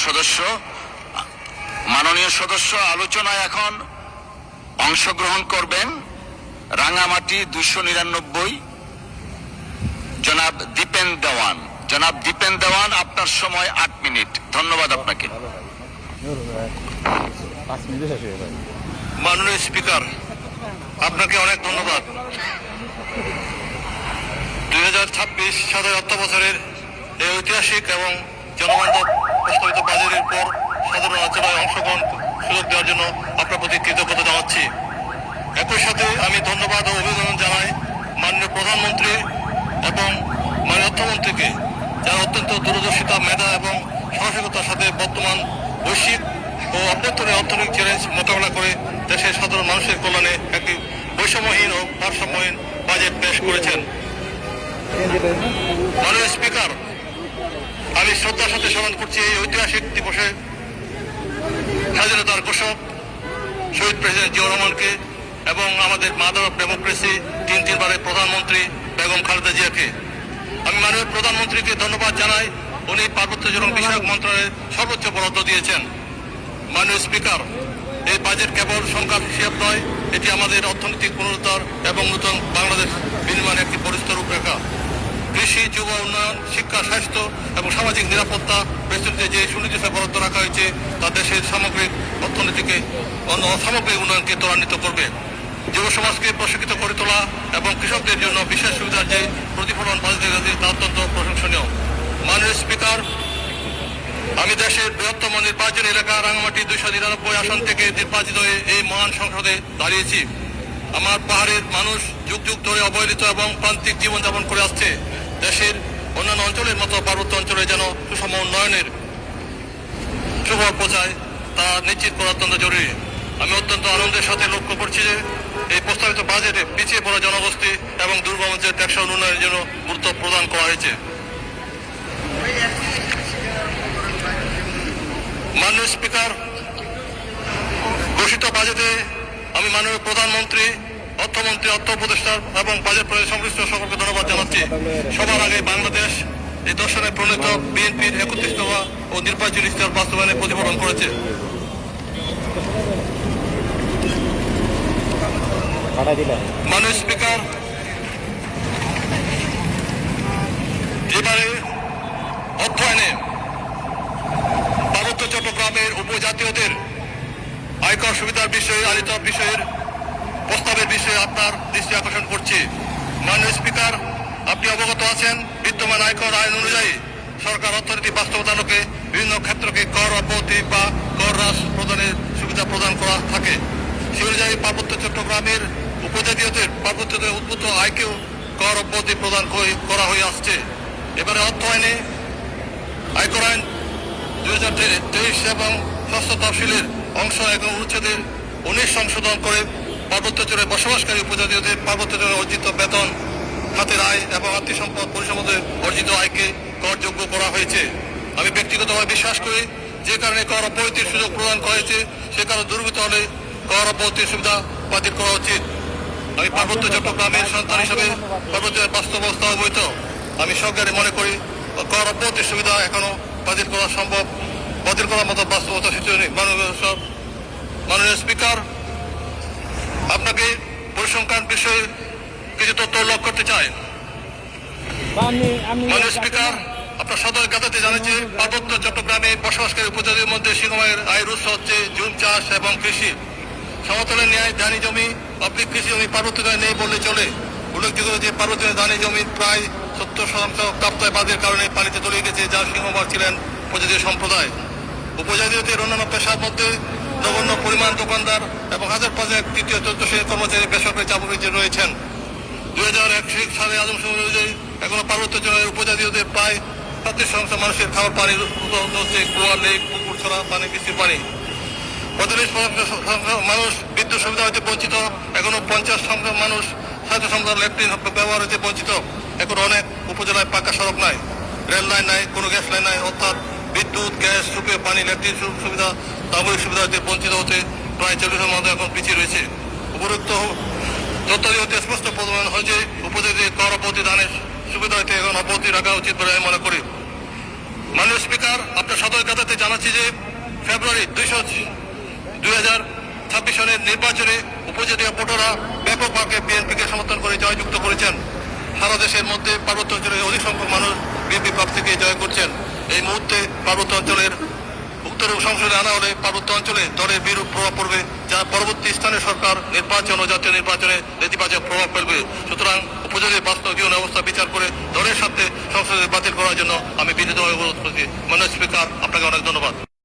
সদস্য আলোচনায় এখন অংশগ্রহণ করবেন রাঙামাটি 299 জনাব দীপেন দেওয়ান। আপনার সময় 8 মিনিট। ধন্যবাদ আপনাকে। মাননীয় স্পিকার, আপনাকে অনেক ধন্যবাদ। 2026 সালের অর্থ বছরের এই ঐতিহাসিক এবং জনবান্ধব প্রস্তাবিত বাজেটের পর সাধারণ আলোচনায় অংশগ্রহণ সুযোগ দেওয়ার জন্য আপনার প্রতি কৃতজ্ঞতা জানাচ্ছি। একই সাথে আমি ধন্যবাদ ও অভিনন্দন জানাই মাননীয় প্রধানমন্ত্রী এবং মাননীয় অর্থমন্ত্রীকে, যারা অত্যন্ত দূরদর্শিতা, মেধা এবং সাহসিকতার সাথে বর্তমান বৈশ্বিক ও অভ্যন্তরীণ অর্থনৈতিক চ্যালেঞ্জ মোকাবেলা করে দেশের সাধারণ মানুষের কল্যাণে একটি বৈষম্যহীন ও ভারসাম্যহীন বাজেট পেশ করেছেন। মাননীয় স্পিকার, আমি শ্রদ্ধার সাথে স্মরণ করছি এই ঐতিহাসিক দিবসে স্বাধীনতার ঘোষক শহীদ প্রেসিডেন্ট জিয়াউর রহমানকে এবং আমাদের মাদার অফ ডেমোক্রেসি 3 বারের প্রধানমন্ত্রী বেগম খালেদা জিয়াকে। আমি মাননীয় প্রধানমন্ত্রীকে ধন্যবাদ জানাই, উনি পার্বত্য জনগণ বিষয়ক মন্ত্রণালয়ের সর্বোচ্চ বরাদ্দ দিয়েছেন। মাননীয় স্পিকার, এই বাজেট কেবল সংখ্যার হিসাব নয়, এটি আমাদের অর্থনৈতিক পুনরুদ্ধার এবং নতুন বাংলাদেশ বিনির্মাণের একটি বলিষ্ঠ রূপরেখা। কৃষি, যুব উন্নয়ন, শিক্ষা, স্বাস্থ্য এবং সামাজিক নিরাপত্তা বেষ্টনীতে যে সুনির্দিষ্ট বরাদ্দ রাখা হয়েছে তা দেশের সামগ্রিক অর্থনীতিকে সামগ্রিক উন্নয়নকে ত্বরান্বিত করবে। যুব সমাজকে প্রশিক্ষিত করে তোলা এবং কৃষকদের জন্য বিশেষ সুবিধার যে প্রতিফলন বাজেটে তা অত্যন্ত প্রশংসনীয়। মাননীয় স্পিকার, আমি দেশের বৃহত্তম নির্বাচনী এলাকা রাঙামাটি 299 আসন থেকে নির্বাচিত হয়ে এই মহান সংসদে দাঁড়িয়েছি। আমার পাহাড়ের মানুষ যুগ যুগ ধরে অবহেলিত এবং প্রান্তিক জীবনযাপন করে আসছে। দেশের অন্যান্য অঞ্চলের মতো পার্বত্য অঞ্চলে যেন সুষম উন্নয়নের সুফল পৌঁছায় তা নিশ্চিত করা অত্যন্ত জরুরি। আমি অত্যন্ত আনন্দের সাথে লক্ষ্য করছি যে এই প্রস্তাবিত বাজেটে পিছিয়ে পড়া জনগোষ্ঠী এবং দুর্গম অঞ্চলের টেকসই উন্নয়নের জন্য গুরুত্ব প্রদান করা হয়েছে। মাননীয় স্পিকার, ঘোষিত বাজেটে আমি মাননীয় প্রধানমন্ত্রী, অর্থমন্ত্রী, অর্থ উপদেষ্টা এবং বাজেট প্রয়োগে সংশ্লিষ্ট সকলকে ধন্যবাদ জানাচ্ছি। সবার আগে বাংলাদেশ এই দর্শনে প্রণীত বিএনপির 31 দফা ও নির্বাচনী ইশতেহার বাস্তবায়নে প্রতিফলন করেছে। মাননীয় স্পিকার, এবারে অর্থায়নে পার্বত্য চট্টগ্রামের উপজাতীয়দের আয়কর সুবিধার বিষয়ে আনিত বিষয়ের প্রস্তাবের বিষয়ে আপনার দৃষ্টি আকর্ষণ করছি। মাননীয় স্পিকার, আপনি অবগত আছেন বিদ্যমান আয়কর আইন অনুযায়ী সরকার অর্থনীতি বাস্তবতাকে বিভিন্ন ক্ষেত্রকে কর অব্যাহতি বা কর হ্রাস প্রদানের সুবিধা প্রদান করা থাকে। সে অনুযায়ী পার্বত্য চট্টগ্রামের উপজাতীয়দের পার্বত্যদের উদ্ভূত আয়কেও কর অব্যাহতি প্রদান করা হয়ে আসছে। এবারে অর্থ আইনে আয়কর আইন 2023 এবং ষষ্ঠ তফসিলের অংশ এবং অনুচ্ছেদের 19 সংশোধন করে পার্বত্যাঞ্চলে বসবাসকারী উপজাতীয়দের পার্বত্যাঞ্চলে অর্জিত বেতন, হাতের আয় এবং আর্থিক সম্পদ পরিসম্পদের অর্জিত আয়কে করযোগ্য করা হয়েছে। আমি ব্যক্তিগতভাবে বিশ্বাস করি যে কারণে কর অব্যাহতির সুযোগ প্রদান করা হয়েছে সে কারণে দুর্বৃত্ত হলে কর অব্যাহতির সুবিধা বাতিল করা উচিত। আমি পার্বত্য চট্টগ্রামের সন্তান হিসেবে পার্বত্যের বাস্তব অবস্থা অবহিত। আমি সরকারি মনে করি কর অব্যাহতির সুবিধা এখনো বাতিল করা সম্ভব, বাতিল করার মতো বাস্তবতা সৃষ্টি নেই। মাননীয় স্পিকার, আপনাকে পরিসংখ্যান বিষয়ে কিছু তথ্য উল্লেখ করতে চাই। মাননীয় স্পিকার, আপনার সদর গাদাতে জানিয়েছে পার্বত্য চট্টগ্রামে বসবাসকারী উপজাতির মধ্যে সিংহভাগের আয়ের উৎস হচ্ছে জুম চাষ এবং কৃষি। সমতলের ন্যায় ধানি জমি, অবলিক কৃষি জমি পার্বত্য নেই বললে চলে। উল্লেখযোগ্য যে পার্বত্য ধানি জমির প্রায় 70% কাপ্তায় বাঁধের কারণে পানিতে তলিয়ে গেছে, যার সিংহভাগ ছিলেন উপজাতীয় সম্প্রদায়। উপজাতীয়দের অন্যান্য পেশার মধ্যে নগণ্য পরিমাণ দোকানদার এবং হাজার পাঁচেক তৃতীয় চতুর্থ শ্রেণীর কর্মচারী বেসরকারি চাকরিতে রয়েছেন। 2001 সালে আদমশুমারি অনুযায়ী এখনো পার্বত্য অঞ্চলের উপজাতীয়দের প্রায় 35% মানুষের খাবার পানির হচ্ছে কুয়া, লেক, পুকুর ছড়া পানি, বৃষ্টির পানি। 45% মানুষ বিদ্যুৎ সুবিধা হতে বঞ্চিত। এখনো 50% মানুষ স্বাস্থ্য সংক্রান্ত ল্যাট্রিন ব্যবহার হতে বঞ্চিত। এখন অনেক উপজেলায় পাকা সড়ক নাই, রেল লাইন নাই, কোনো গ্যাস লাইন নাই, অর্থাৎ বিদ্যুৎ, গ্যাস, সুপেয় পানি, ল্যাট্রিন সুবিধা, সামরিক সুবিধা হতে বঞ্চিত হতে প্রায় 40% মধ্যে এখন পিছিয়ে রয়েছে। উপরোক্ত তথ্যাদি হতে স্পষ্ট প্রমাণ হয় যে উপজাতির কর অব্যাহতি দানের সুবিধা হতে এখন অব্যাহতি রাখা উচিত বলে আমি মনে করি। মাননীয় স্পিকার, আপনার সদয় কথাতে জানাচ্ছি যে ফেব্রুয়ারি 2026 সনের নির্বাচনে উপজাতীয় ভোটাররা ব্যাপকভাবে বিএনপিকে সমর্থন করে জয়যুক্ত করেছেন। সারা দেশের মধ্যে পার্বত্য অঞ্চলের অধিক সংখ্যক মানুষ বিএনপি প্রার্থীকে জয় করছেন। এই মুহূর্তে পার্বত্য অঞ্চলের উত্তর সংসদে আনা হলে পার্বত্য অঞ্চলে দলের বিরূপ প্রভাব পড়বে, যা পরবর্তী স্থানীয় সরকার নির্বাচন ও জাতীয় নির্বাচনে নেতিবাচক প্রভাব ফেলবে। সুতরাং উপজাতির বাস্তব জীবন অবস্থা বিচার করে দলের সাথে সংসদে বাতিল করার জন্য আমি বিনীতভাবে অনুরোধ করছি। মাননীয় স্পিকার, আপনাকে অনেক ধন্যবাদ।